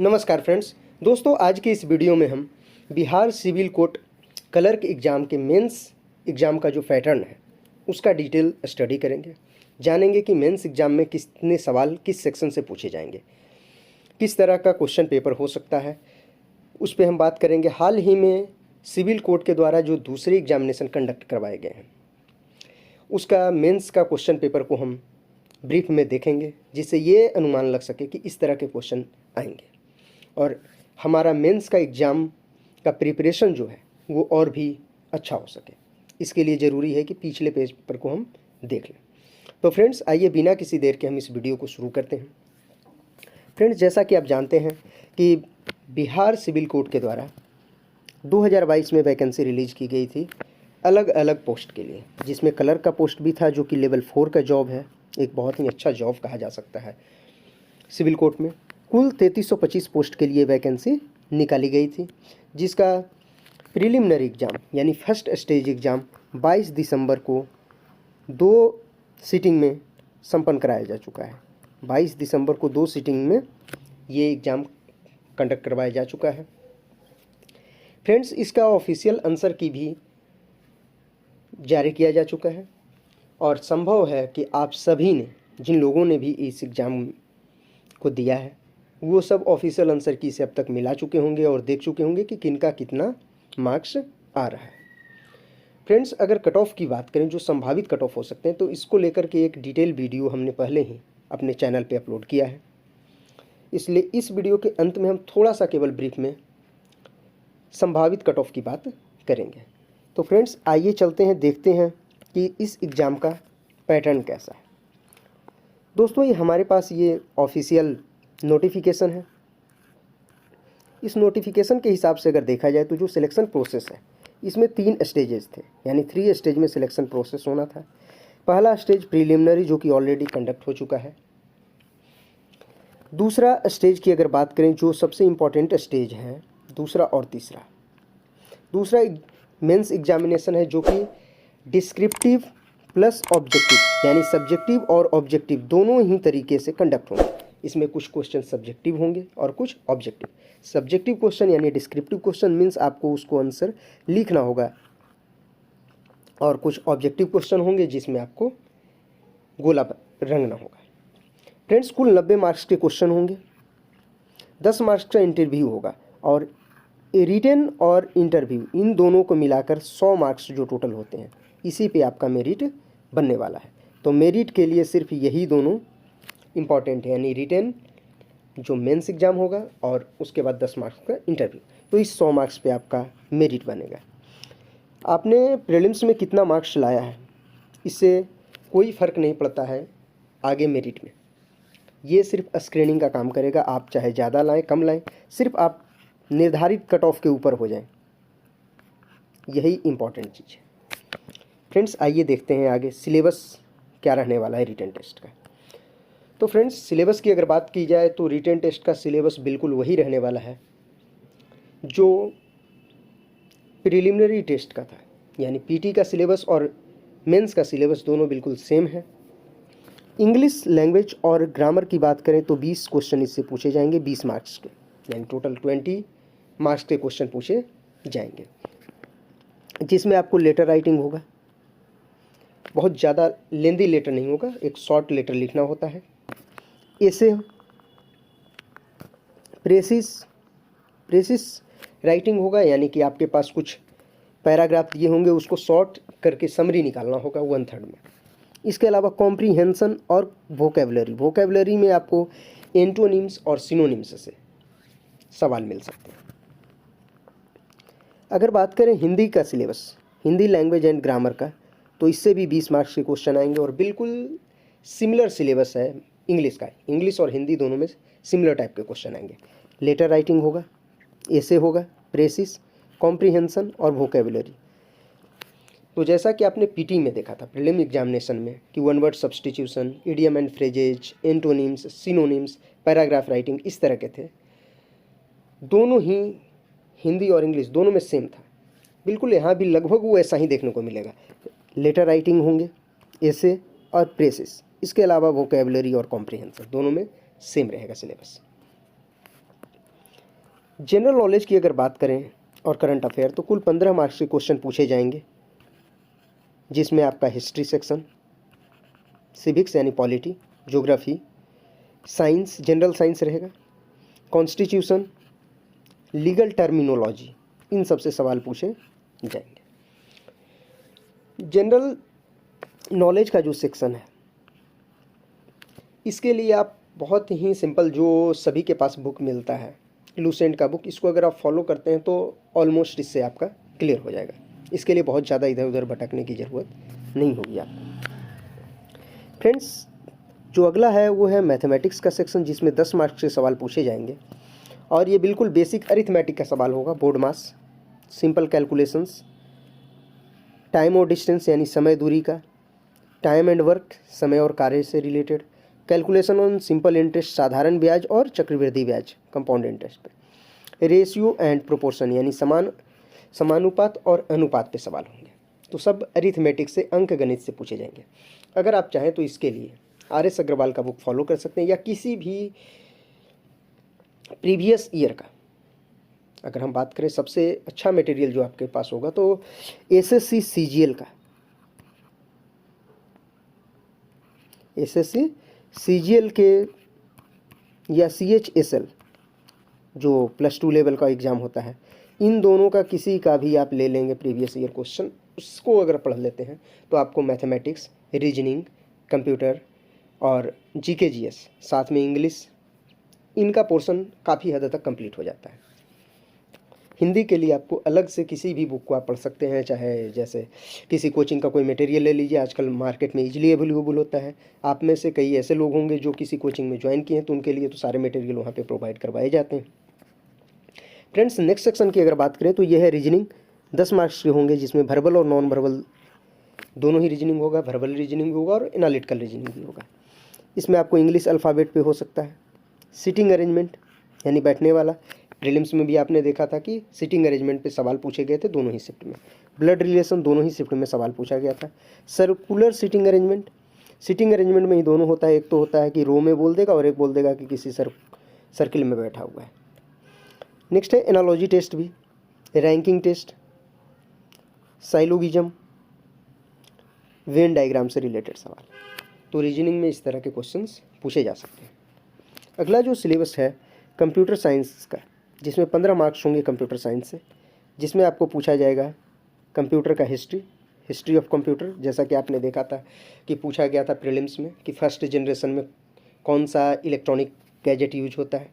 नमस्कार फ्रेंड्स। दोस्तों, आज की इस वीडियो में हम Bihar civil court clerk exam के मेंस एग्ज़ाम का जो पैटर्न है उसका डिटेल स्टडी करेंगे। जानेंगे कि मेंस एग्ज़ाम में कितने सवाल किस सेक्शन से पूछे जाएंगे, किस तरह का क्वेश्चन पेपर हो सकता है, उस पर हम बात करेंगे। हाल ही में सिविल कोर्ट के द्वारा जो दूसरे एग्जामिनेशन कंडक्ट करवाए गए हैं उसका मेंस का क्वेश्चन पेपर को हम ब्रीफ में देखेंगे, जिससे ये अनुमान लग सके कि इस तरह के क्वेश्चन आएंगे और हमारा मेंस का एग्ज़ाम का प्रिपरेशन जो है वो और भी अच्छा हो सके। इसके लिए ज़रूरी है कि पिछले पेपर को हम देख लें। तो फ्रेंड्स, आइए बिना किसी देर के हम इस वीडियो को शुरू करते हैं। फ्रेंड्स, जैसा कि आप जानते हैं कि बिहार सिविल कोर्ट के द्वारा 2022 में वैकेंसी रिलीज़ की गई थी अलग अलग पोस्ट के लिए, जिसमें क्लर्क का पोस्ट भी था जो कि लेवल 4 का जॉब है, एक बहुत ही अच्छा जॉब कहा जा सकता है। सिविल कोर्ट में कुल 3325 पोस्ट के लिए वैकेंसी निकाली गई थी, जिसका प्रिलिमिनरी एग्ज़ाम यानी फर्स्ट स्टेज एग्ज़ाम 22 दिसंबर को 2 सीटिंग में संपन्न कराया जा चुका है। 22 दिसंबर को 2 सीटिंग में ये एग्ज़ाम कंडक्ट करवाया जा चुका है। फ्रेंड्स, इसका ऑफिशियल आंसर की भी जारी किया जा चुका है और संभव है कि आप सभी ने, जिन लोगों ने भी इस एग्ज़ाम को दिया है, वो सब ऑफिशियल आंसर की से अब तक मिला चुके होंगे और देख चुके होंगे कि किनका कितना मार्क्स आ रहा है। फ्रेंड्स, अगर कट ऑफ की बात करें, जो संभावित कट ऑफ हो सकते हैं, तो इसको लेकर के एक डिटेल वीडियो हमने पहले ही अपने चैनल पे अपलोड किया है। इसलिए इस वीडियो के अंत में हम थोड़ा सा केवल ब्रीफ में संभावित कट ऑफ की बात करेंगे। तो फ्रेंड्स, आइए चलते हैं, देखते हैं कि इस एग्ज़ाम का पैटर्न कैसा है। दोस्तों, ये हमारे पास ये ऑफिशियल नोटिफिकेशन है। इस नोटिफिकेशन के हिसाब से अगर देखा जाए तो जो सिलेक्शन प्रोसेस है इसमें 3 स्टेजेस थे, यानी 3 स्टेज में सिलेक्शन प्रोसेस होना था। पहला स्टेज प्रीलिमिनरी, जो कि ऑलरेडी कंडक्ट हो चुका है। दूसरा स्टेज की अगर बात करें, जो सबसे इम्पॉर्टेंट स्टेज है, दूसरा और तीसरा। दूसरा मेंस एग्जामिनेशन है जो कि डिस्क्रिप्टिव प्लस ऑब्जेक्टिव, यानी सब्जेक्टिव और ऑब्जेक्टिव दोनों ही तरीके से कंडक्ट होंगे। इसमें कुछ क्वेश्चन सब्जेक्टिव होंगे और कुछ ऑब्जेक्टिव। सब्जेक्टिव क्वेश्चन यानी डिस्क्रिप्टिव क्वेश्चन मीन्स आपको उसको आंसर लिखना होगा, और कुछ ऑब्जेक्टिव क्वेश्चन होंगे जिसमें आपको गोला रंगना होगा। फ्रेंड्स, कुल 90 मार्क्स के क्वेश्चन होंगे, 10 मार्क्स का इंटरव्यू होगा और रिटन और इंटरव्यू इन दोनों को मिलाकर 100 मार्क्स जो टोटल होते हैं, इसी पे आपका मेरिट बनने वाला है। तो मेरिट के लिए सिर्फ यही दोनों इम्पॉर्टेंट है, यानी रिटन जो मेंस एग्ज़ाम होगा और उसके बाद 10 मार्क्स का इंटरव्यू। तो इस 100 मार्क्स पे आपका मेरिट बनेगा। आपने प्रीलिम्स में कितना मार्क्स लाया है इससे कोई फ़र्क नहीं पड़ता है आगे मेरिट में। ये सिर्फ स्क्रीनिंग का काम करेगा। आप चाहे ज़्यादा लाएँ कम लाएँ, सिर्फ आप निर्धारित कट ऑफ के ऊपर हो जाएं, यही इम्पॉर्टेंट चीज़ है। फ्रेंड्स, आइए देखते हैं आगे सिलेबस क्या रहने वाला है रिटन टेस्ट का। तो फ्रेंड्स, सिलेबस की अगर बात की जाए तो रिटन टेस्ट का सिलेबस बिल्कुल वही रहने वाला है जो प्रिलिमिनरी टेस्ट का था, यानी पीटी का सिलेबस और मेंस का सिलेबस दोनों बिल्कुल सेम है। इंग्लिश लैंग्वेज और ग्रामर की बात करें तो 20 क्वेश्चन इससे पूछे जाएंगे, 20 मार्क्स के, यानी टोटल 20 मार्क्स के क्वेश्चन पूछे जाएंगे, जिसमें आपको लेटर राइटिंग होगा। बहुत ज़्यादा लेंदी लेटर नहीं होगा, एक शॉर्ट लेटर लिखना होता है। ऐसे प्रेसिस राइटिंग होगा, यानी कि आपके पास कुछ पैराग्राफ दिए होंगे, उसको शॉर्ट करके समरी निकालना होगा 1/3 में। इसके अलावा कॉम्प्रीहेंशन और वोकेबलरी में आपको एंटोनिम्स और सिनोनिम्स से सवाल मिल सकते हैं। अगर बात करें हिंदी का syllabus, Hindi language and grammar का, तो इससे भी 20 मार्क्स के क्वेश्चन आएंगे और बिल्कुल सिमिलर सिलेबस है इंग्लिश का। इंग्लिश और हिंदी दोनों में सिमिलर टाइप के क्वेश्चन आएंगे। लेटर राइटिंग होगा, ऐसे होगा, प्रेसिस, कॉम्प्रीहेंशन और वोकेबलरी। तो जैसा कि आपने पीटी में देखा था प्रीलिम एग्जामिनेशन में कि one word substitution, idiom and phrases, antonyms, synonyms, paragraph writing, इस तरह के थे। दोनों ही हिंदी और इंग्लिश दोनों में सेम था। बिल्कुल यहाँ भी लगभग वो ऐसा ही देखने को मिलेगा। लेटर राइटिंग होंगे, ऐसे और प्रेसिस। इसके अलावा वोकेबलरी और कॉम्प्रीहेंशन दोनों में सेम रहेगा सिलेबस। जनरल नॉलेज की अगर बात करें और करंट अफेयर तो कुल 15 मार्क्स के क्वेश्चन पूछे जाएंगे, जिसमें आपका हिस्ट्री सेक्शन, सिविक्स यानी polity, geography, science, general science रहेगा, कॉन्स्टिट्यूशन, लीगल टर्मिनोलॉजी, इन सब से सवाल पूछे जाएंगे। जनरल नॉलेज का जो सेक्शन है, इसके लिए आप बहुत ही सिंपल, जो सभी के पास बुक मिलता है लूसेंट का बुक, इसको अगर आप फॉलो करते हैं तो ऑलमोस्ट इससे आपका क्लियर हो जाएगा। इसके लिए बहुत ज़्यादा इधर उधर भटकने की ज़रूरत नहीं होगी आपको। फ्रेंड्स, जो अगला है वो है मैथमेटिक्स का सेक्शन, जिसमें 10 मार्क्स के सवाल पूछे जाएंगे और ये बिल्कुल बेसिक अरिथमेटिक का सवाल होगा, बोर्ड मास, सिंपल कैलकुलेशंस, टाइम और डिस्टेंस यानी समय दूरी का, टाइम एंड वर्क, समय और कार्य से related, calculation on simple interest, साधारण ब्याज और चक्रवृद्धि ब्याज, कंपाउंड इंटरेस्ट पे, रेशियो एंड प्रोपोर्शन यानी समानुपात और अनुपात पे सवाल होंगे। तो सब अरिथमेटिक से, अंक गणित से पूछे जाएंगे। अगर आप चाहें तो इसके लिए RS अग्रवाल का बुक फॉलो कर सकते हैं, या किसी भी प्रीवियस ईयर का। अगर हम बात करें सबसे अच्छा मटेरियल जो आपके पास होगा तो SSC CGL का, SSC CGL के या CHSL जो +2 लेवल का एग्ज़ाम होता है, इन दोनों का किसी का भी आप ले लेंगे प्रीवियस ईयर क्वेश्चन, उसको अगर पढ़ लेते हैं तो आपको मैथमेटिक्स, रीजनिंग, कंप्यूटर और GK GS साथ में इंग्लिश, इनका पोर्शन काफ़ी हद तक कंप्लीट हो जाता है। हिंदी के लिए आपको अलग से किसी भी बुक को आप पढ़ सकते हैं, चाहे जैसे किसी कोचिंग का कोई मटेरियल ले लीजिए, आजकल मार्केट में इजीली अवेलेबल होता है। आप में से कई ऐसे लोग होंगे जो किसी कोचिंग में ज्वाइन किए हैं, तो उनके लिए तो सारे मटेरियल वहाँ पे प्रोवाइड करवाए जाते हैं। फ्रेंड्स, नेक्स्ट सेक्शन की अगर बात करें तो यह है रीजनिंग, 10 मार्क्स के होंगे, जिसमें वर्बल और नॉन वर्बल दोनों ही रीजनिंग होगा, वर्बल रीजनिंग भी होगा और एनालिटिकल रीजनिंग भी होगा। इसमें आपको इंग्लिश अल्फ़ाबेट पे हो सकता है, सिटिंग अरेंजमेंट यानी बैठने वाला, प्रीलिम्स में भी आपने देखा था कि सिटिंग अरेंजमेंट पे सवाल पूछे गए थे दोनों ही शिफ्ट में, ब्लड रिलेशन दोनों ही शिफ्ट में सवाल पूछा गया था, सर्कुलर सिटिंग अरेंजमेंट में ही दोनों होता है, एक तो होता है कि रो में बोल देगा और एक बोल देगा कि किसी सर्किल में बैठा हुआ है। नेक्स्ट है एनालॉजी टेस्ट भी, रैंकिंग टेस्ट, साइलोगिज्म, वेन डायग्राम से रिलेटेड सवाल। तो रीजनिंग में इस तरह के क्वेश्चंस पूछे जा सकते हैं। अगला जो सिलेबस है कंप्यूटर साइंस का, जिसमें 15 मार्क्स होंगे कंप्यूटर साइंस से, जिसमें आपको पूछा जाएगा कंप्यूटर का हिस्ट्री ऑफ कंप्यूटर, जैसा कि आपने देखा था कि पूछा गया था प्रीलिम्स में कि फर्स्ट जनरेशन में कौन सा इलेक्ट्रॉनिक गैजेट यूज होता है,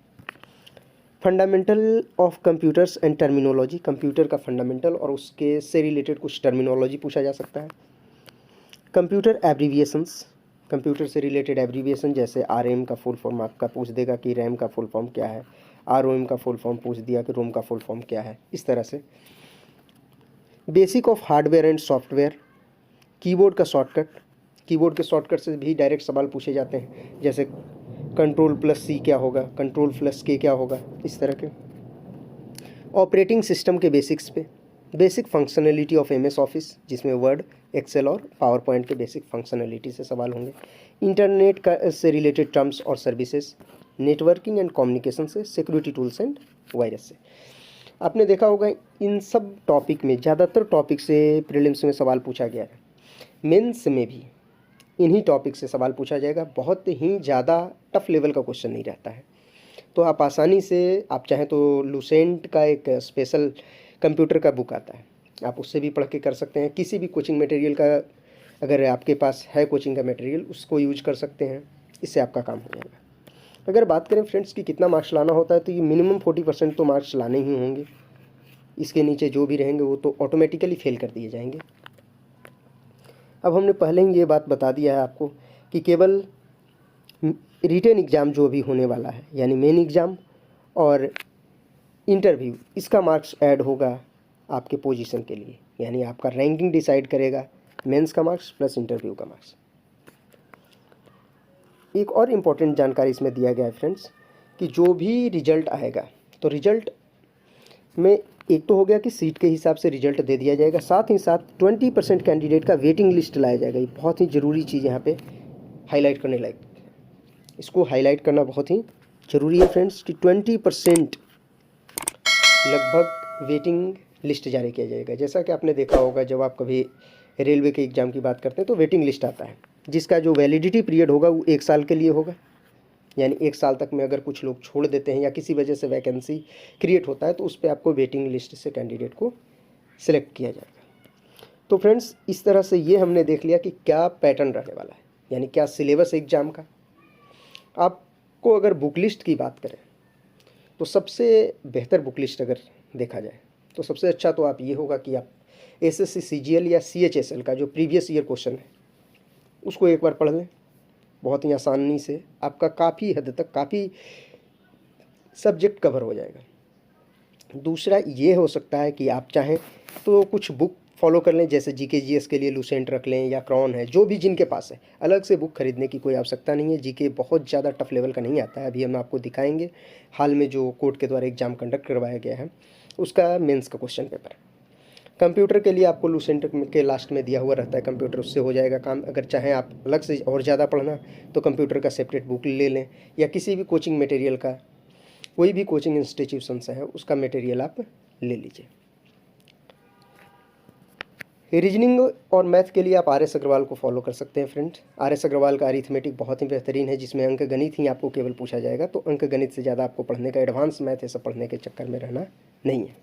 fundamental of computers and terminology, computer का फंडामेंटल और उसके से रिलेटेड कुछ टर्मिनोलॉजी पूछा जा सकता है, कंप्यूटर एब्रीविएशंस, कंप्यूटर से रिलेटेड एब्रीविएशन, जैसे RM का फुल फॉर्म आपका पूछ देगा कि रैम का फुल फॉर्म क्या है, ROM का फुल फॉर्म पूछ दिया कि रोम का फुल फॉर्म क्या है, इस तरह से। Basic of hardware and software, keyboard का शॉर्टकट, कीबोर्ड के शॉर्टकट से भी डायरेक्ट सवाल पूछे जाते हैं, जैसे Ctrl+C क्या होगा, Ctrl+K क्या होगा, इस तरह के। ऑपरेटिंग सिस्टम के बेसिक्स पे, basic functionality of MS office, जिसमें वर्ड, एक्सेल और पावर पॉइंट के बेसिक फंक्शनलिटी से सवाल होंगे, इंटरनेट का से रिलेटेड टर्म्स और सर्विसेज, नेटवर्किंग एंड कम्युनिकेशन से, सिक्योरिटी टूल्स एंड वायरस से। आपने देखा होगा इन सब टॉपिक में, ज़्यादातर टॉपिक से प्रीलिम्स में सवाल पूछा गया है, मेंस में भी इन्हीं टॉपिक से सवाल पूछा जाएगा। बहुत ही ज़्यादा टफ लेवल का क्वेश्चन नहीं रहता है, तो आप आसानी से, आप चाहें तो लूसेंट का एक स्पेशल कंप्यूटर का बुक आता है, आप उससे भी पढ़ के कर सकते हैं। किसी भी कोचिंग मटेरियल का अगर आपके पास है कोचिंग का मटेरियल, उसको यूज कर सकते हैं, इससे आपका काम हो जाएगा। अगर बात करें फ्रेंड्स कि कितना मार्क्स लाना होता है, तो ये मिनिमम 40% तो मार्क्स लाने ही होंगे, इसके नीचे जो भी रहेंगे वो तो ऑटोमेटिकली फेल कर दिए जाएंगे। अब हमने पहले ही ये बात बता दिया है आपको कि केवल रिटन एग्ज़ाम जो भी होने वाला है, यानी मेन एग्ज़ाम और इंटरव्यू, इसका मार्क्स ऐड होगा आपके पोजीशन के लिए, यानी आपका रैंकिंग डिसाइड करेगा मेंस का मार्क्स प्लस इंटरव्यू का मार्क्स। एक और इम्पॉर्टेंट जानकारी इसमें दिया गया है फ्रेंड्स कि जो भी रिजल्ट आएगा, तो रिजल्ट में एक तो हो गया कि सीट के हिसाब से रिजल्ट दे दिया जाएगा, साथ ही साथ 20% कैंडिडेट का वेटिंग लिस्ट लाया जाएगा। ये बहुत ही ज़रूरी चीज़ यहाँ पे हाईलाइट करने लायक, इसको हाईलाइट करना बहुत ही ज़रूरी है फ्रेंड्स कि 20% लगभग वेटिंग लिस्ट जारी किया जाएगा। जैसा कि आपने देखा होगा, जब आप कभी रेलवे के एग्ज़ाम की बात करते हैं तो वेटिंग लिस्ट आता है, जिसका जो वैलिडिटी पीरियड होगा वो 1 साल के लिए होगा। यानी 1 साल तक में अगर कुछ लोग छोड़ देते हैं या किसी वजह से वैकेंसी क्रिएट होता है तो उस पर आपको वेटिंग लिस्ट से कैंडिडेट को सिलेक्ट किया जाएगा। तो फ्रेंड्स, इस तरह से ये हमने देख लिया कि क्या पैटर्न रहने वाला है, यानी क्या सिलेबस एग्ज़ाम का। आपको अगर बुक लिस्ट की बात करें तो सबसे बेहतर बुक लिस्ट अगर देखा जाए तो सबसे अच्छा तो आप ये होगा कि आप एसएससी सीजीएल या सीएचएसएल का जो प्रीवियस ईयर क्वेश्चन है उसको एक बार पढ़ लें। बहुत ही आसानी से आपका काफ़ी हद तक काफ़ी सब्जेक्ट कवर हो जाएगा। दूसरा ये हो सकता है कि आप चाहें तो कुछ बुक फॉलो कर लें, जैसे जीके जीएस के लिए लूसेंट रख लें या क्रॉन है, जो भी जिनके पास है। अलग से बुक खरीदने की कोई आवश्यकता नहीं है। जीके बहुत ज़्यादा टफ लेवल का नहीं आता है। अभी हम आपको दिखाएंगे हाल में जो कोर्ट के द्वारा एग्ज़ाम कंडक्ट करवाया गया है उसका मेंस का क्वेश्चन पेपर। कंप्यूटर के लिए आपको लूसेंट के लास्ट में दिया हुआ रहता है कंप्यूटर, उससे हो जाएगा काम। अगर चाहें आप अलग से और ज़्यादा पढ़ना तो कंप्यूटर का सेपरेट बुक ले लें, या किसी भी कोचिंग मटेरियल का, कोई भी कोचिंग इंस्टीट्यूशन से है उसका मटेरियल आप ले लीजिए। रीजनिंग और मैथ के लिए आप आर एस अग्रवाल को फॉलो कर सकते हैं फ्रेंड्स। आर एस अग्रवाल का अरिथमेटिक बहुत ही बेहतरीन है, जिसमें अंक गणित ही आपको केवल पूछा जाएगा। तो अंक गणित से ज़्यादा आपको पढ़ने का, एडवांस मैथ ये सब पढ़ने के चक्कर में रहना नहीं है।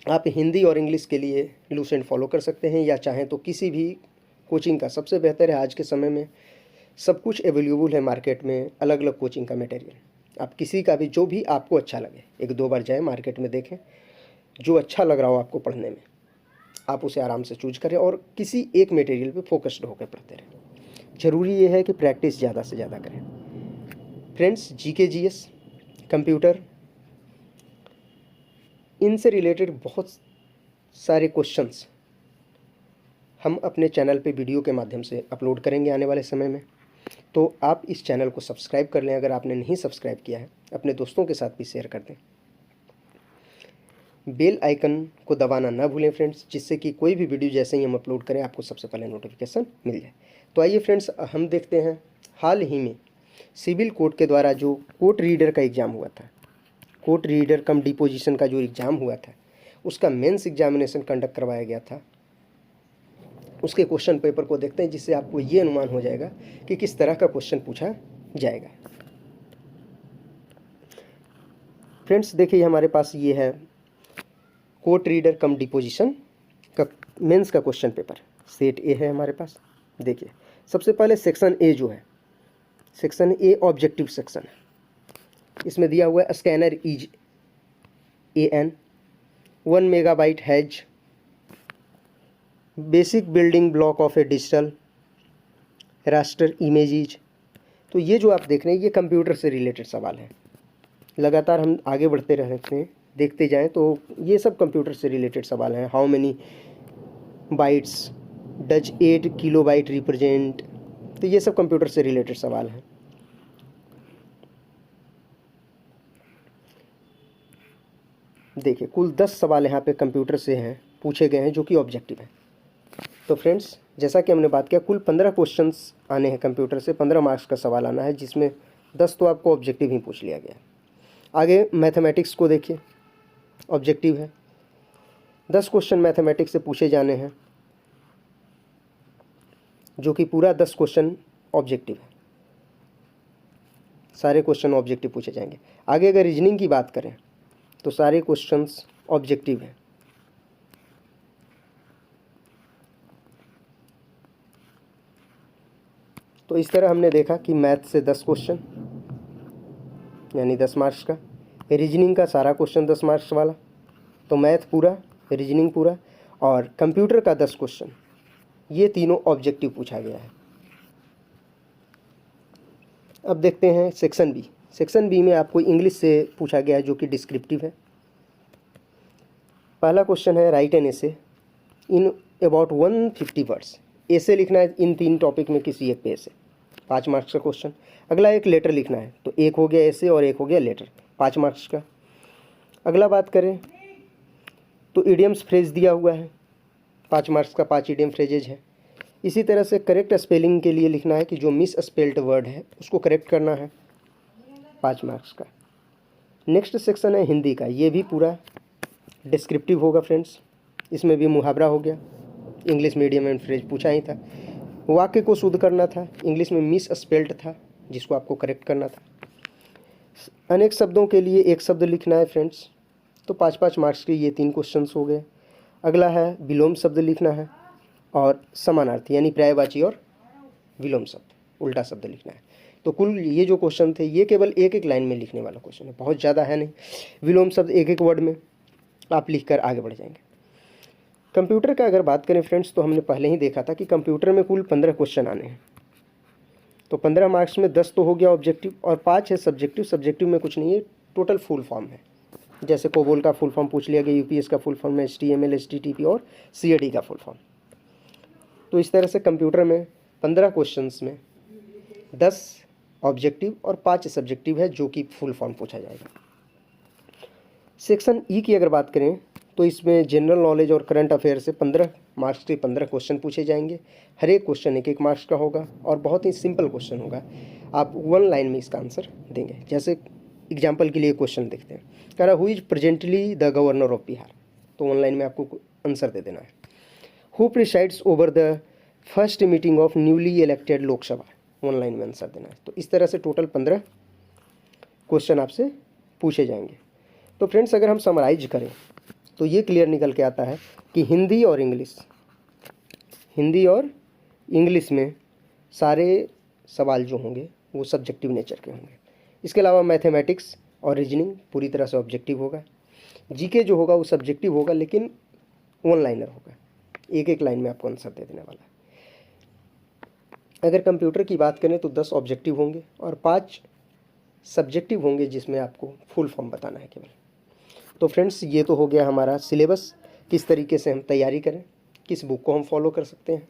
आप हिंदी और इंग्लिश के लिए लूसेंट फॉलो कर सकते हैं, या चाहें तो किसी भी कोचिंग का। सबसे बेहतर है, आज के समय में सब कुछ अवेलेबल है मार्केट में, अलग अलग कोचिंग का मटेरियल। आप किसी का भी, जो भी आपको अच्छा लगे, 1-2 बार जाएँ मार्केट में देखें, जो अच्छा लग रहा हो आपको पढ़ने में आप उसे आराम से चूज करें और किसी एक मटेरियल पे फोकस्ड होकर पढ़ते रहें। ज़रूरी ये है कि प्रैक्टिस ज़्यादा से ज़्यादा करें फ्रेंड्स। जीके जीएस, कंप्यूटर, इनसे रिलेटेड बहुत सारे क्वेश्चंस हम अपने चैनल पे वीडियो के माध्यम से अपलोड करेंगे आने वाले समय में। तो आप इस चैनल को सब्सक्राइब कर लें, अगर आपने नहीं सब्सक्राइब किया है अपने दोस्तों के साथ भी शेयर कर दें। बेल आइकन को दबाना ना भूलें फ्रेंड्स, जिससे कि कोई भी वीडियो जैसे ही हम अपलोड करें आपको सबसे पहले नोटिफिकेशन मिल जाए। तो आइए फ्रेंड्स, हम देखते हैं हाल ही में सिविल कोर्ट के द्वारा जो कोर्ट रीडर का एग्ज़ाम हुआ था, कोर्ट रीडर कम डिपोजिशन का जो एग्ज़ाम हुआ था, उसका मेंस एग्जामिनेशन कंडक्ट करवाया गया था। उसके क्वेश्चन पेपर को देखते हैं, जिससे आपको ये अनुमान हो जाएगा कि किस तरह का क्वेश्चन पूछा जाएगा। फ्रेंड्स देखिए, हमारे पास ये है कोर्ट रीडर कम डिपोजिशन का मेंस का क्वेश्चन पेपर, सेट ए है हमारे पास। देखिए, सबसे पहले सेक्शन ए जो है, सेक्शन ए ऑब्जेक्टिव सेक्शन है। इसमें दिया हुआ है scanner is AN 1 megabyte has basic building block of A digital raster images. तो ये जो आप देख रहे हैं ये कंप्यूटर से रिलेटेड सवाल है। लगातार हम आगे बढ़ते रहते हैं, देखते जाएं तो ये सब कंप्यूटर से रिलेटेड सवाल हैं। How many bytes does 8 kilobyte represent. तो ये सब कंप्यूटर से रिलेटेड सवाल हैं। देखिए, कुल 10 सवाल यहाँ पे कंप्यूटर से हैं, पूछे गए हैं, जो कि ऑब्जेक्टिव है। तो फ्रेंड्स, जैसा कि हमने बात किया, कुल 15 क्वेश्चंस आने हैं कंप्यूटर से, 15 मार्क्स का सवाल आना है, जिसमें 10 तो आपको ऑब्जेक्टिव ही पूछ लिया गया। आगे मैथमेटिक्स को देखिए, ऑब्जेक्टिव है, 10 क्वेश्चन मैथमेटिक्स से पूछे जाने हैं, जो कि पूरा 10 क्वेश्चन ऑब्जेक्टिव है। सारे क्वेश्चन ऑब्जेक्टिव पूछे जाएंगे। आगे अगर रीजनिंग की बात करें तो सारे क्वेश्चंस ऑब्जेक्टिव हैं। तो इस तरह हमने देखा कि मैथ से 10 क्वेश्चन यानी 10 मार्क्स का, रीजनिंग का सारा क्वेश्चन 10 मार्क्स वाला, तो मैथ पूरा, रीजनिंग पूरा, और कंप्यूटर का 10 क्वेश्चन, ये तीनों ऑब्जेक्टिव पूछा गया है। अब देखते हैं सेक्शन बी। सेक्शन बी में आपको इंग्लिश से पूछा गया है, जो कि डिस्क्रिप्टिव है। पहला क्वेश्चन है right an essay in about 150 words. ऐसे लिखना है इन 3 टॉपिक में किसी एक पे से, 5 मार्क्स का क्वेश्चन। अगला एक लेटर लिखना है, तो एक हो गया ऐसे और एक हो गया लेटर, 5 मार्क्स का। अगला बात करें तो इडियम्स फ्रेज दिया हुआ है, 5 मार्क्स का 5 इडियम फ्रेजेज है। इसी तरह से करेक्ट स्पेलिंग के लिए लिखना है कि जो मिस स्पेल्ड वर्ड है उसको करेक्ट करना है, 5 मार्क्स का। नेक्स्ट सेक्शन है हिंदी का, ये भी पूरा डिस्क्रिप्टिव होगा फ्रेंड्स। इसमें भी मुहावरा हो गया, इंग्लिश मीडियम एंड फ्रेज पूछा ही था। वाक्य को शुद्ध करना था, इंग्लिश में मिस स्पेल्ड था जिसको आपको करेक्ट करना था। अनेक शब्दों के लिए एक शब्द लिखना है फ्रेंड्स, तो 5-5 मार्क्स के ये 3 क्वेश्चंस हो गए। अगला है विलोम शब्द लिखना है और समानार्थी यानी पर्यायवाची और विलोम शब्द, उल्टा शब्द लिखना है। तो कुल ये जो क्वेश्चन थे ये केवल एक एक लाइन में लिखने वाला क्वेश्चन है, बहुत ज़्यादा है नहीं। विलोम शब्द एक एक वर्ड में आप लिखकर आगे बढ़ जाएंगे। कंप्यूटर का अगर बात करें फ्रेंड्स, तो हमने पहले ही देखा था कि कंप्यूटर में कुल 15 क्वेश्चन आने हैं। तो 15 मार्क्स में 10 तो हो गया ऑब्जेक्टिव और 5 है सब्जेक्टिव। सब्जेक्टिव में कुछ नहीं है, टोटल फुल फॉर्म है। जैसे कोबोल का फुल फॉर्म पूछ लिया गया, यूपीएस का फुल फॉर्म है, HTML HTTP और CAD का फुल फॉर्म। तो इस तरह से कंप्यूटर में 15 क्वेश्चंस में 10 ऑब्जेक्टिव और 5 सब्जेक्टिव है जो कि फुल फॉर्म पूछा जाएगा। सेक्शन ई की अगर बात करें तो इसमें जनरल नॉलेज और करंट अफेयर से 15 मार्क्स के 15 क्वेश्चन पूछे जाएंगे। हर एक क्वेश्चन एक मार्क्स का होगा और बहुत ही सिंपल क्वेश्चन होगा। आप 1 लाइन में इसका आंसर देंगे। जैसे एग्जाम्पल के लिए क्वेश्चन देखते हैं, कह रहा who is presently the governor of Bihar, तो 1 लाइन में आपको आंसर दे देना है। Who presides over the first meeting of newly elected Lok Sabha, 1 line में आंसर देना है। तो इस तरह से टोटल 15 क्वेश्चन आपसे पूछे जाएंगे। तो फ्रेंड्स अगर हम समराइज करें तो ये क्लियर निकल के आता है कि हिंदी और इंग्लिश में सारे सवाल जो होंगे वो सब्जेक्टिव नेचर के होंगे। इसके अलावा मैथमेटिक्स और रीजनिंग पूरी तरह से ऑब्जेक्टिव होगा। जीके जो होगा वो सब्जेक्टिव होगा लेकिन 1 लाइनर होगा, एक एक लाइन में आपको आंसर दे देने वाला है। अगर कंप्यूटर की बात करें तो 10 ऑब्जेक्टिव होंगे और 5 सब्जेक्टिव होंगे जिसमें आपको फुल फॉर्म बताना है केवल। तो फ्रेंड्स ये तो हो गया हमारा सिलेबस, किस तरीके से हम तैयारी करें, किस बुक को हम फॉलो कर सकते हैं,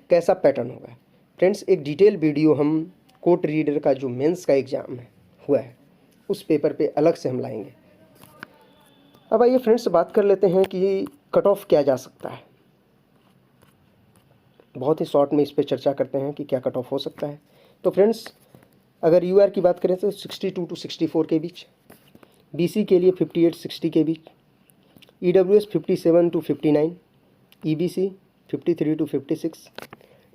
कैसा पैटर्न होगा। फ्रेंड्स एक डिटेल वीडियो हम कोर्ट रीडर का जो मेंस का एग्ज़ाम हुआ है उस पेपर पे अलग से हम लाएंगे। अब आइए फ्रेंड्स बात कर लेते हैं कि कट ऑफ क्या जा सकता है। बहुत ही शॉर्ट में इस पे चर्चा करते हैं कि क्या कट ऑफ हो सकता है। तो फ्रेंड्स अगर UR की बात करें तो 62 to 64 के बीच, BC के लिए 58-60 के बीच, EWS 57 to 59, EBC 53 to 56,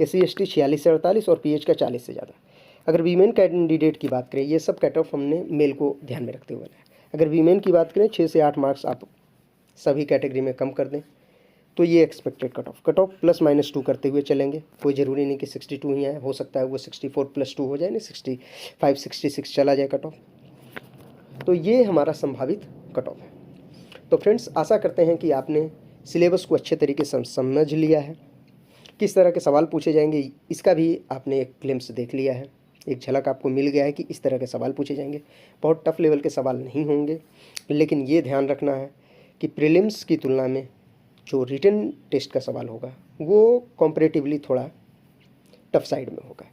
SC ST 46 से 48 और PH का 40 से ज़्यादा। अगर वीमेन कैंडिडेट की बात करें, ये सब कट ऑफ हमने मेल को ध्यान में रखते हुए है। अगर वीमेन की बात करें 6 से 8 मार्क्स आप सभी कैटेगरी में कम कर दें तो ये एक्सपेक्टेड कट ऑफ ±2 करते हुए चलेंगे। कोई ज़रूरी नहीं कि 62 ही आए, हो सकता है वो 64 + 2 हो जाए, नहीं 65 66 चला जाए कट ऑफ। तो ये हमारा संभावित कट ऑफ है। तो फ्रेंड्स आशा करते हैं कि आपने सिलेबस को अच्छे तरीके से समझ लिया है, किस तरह के सवाल पूछे जाएंगे इसका भी आपने एक ग्लिम्स देख लिया है, एक झलक आपको मिल गया है कि इस तरह के सवाल पूछे जाएंगे। बहुत टफ लेवल के सवाल नहीं होंगे, लेकिन ये ध्यान रखना है कि प्रीलिम्स की तुलना में जो रिटन टेस्ट का सवाल होगा वो कंपैरेटिवली थोड़ा टफ साइड में होगा।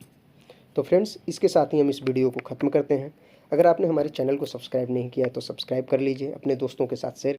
तो फ्रेंड्स इसके साथ ही हम इस वीडियो को ख़त्म करते हैं। अगर आपने हमारे चैनल को सब्सक्राइब नहीं किया है तो सब्सक्राइब कर लीजिए, अपने दोस्तों के साथ शेयर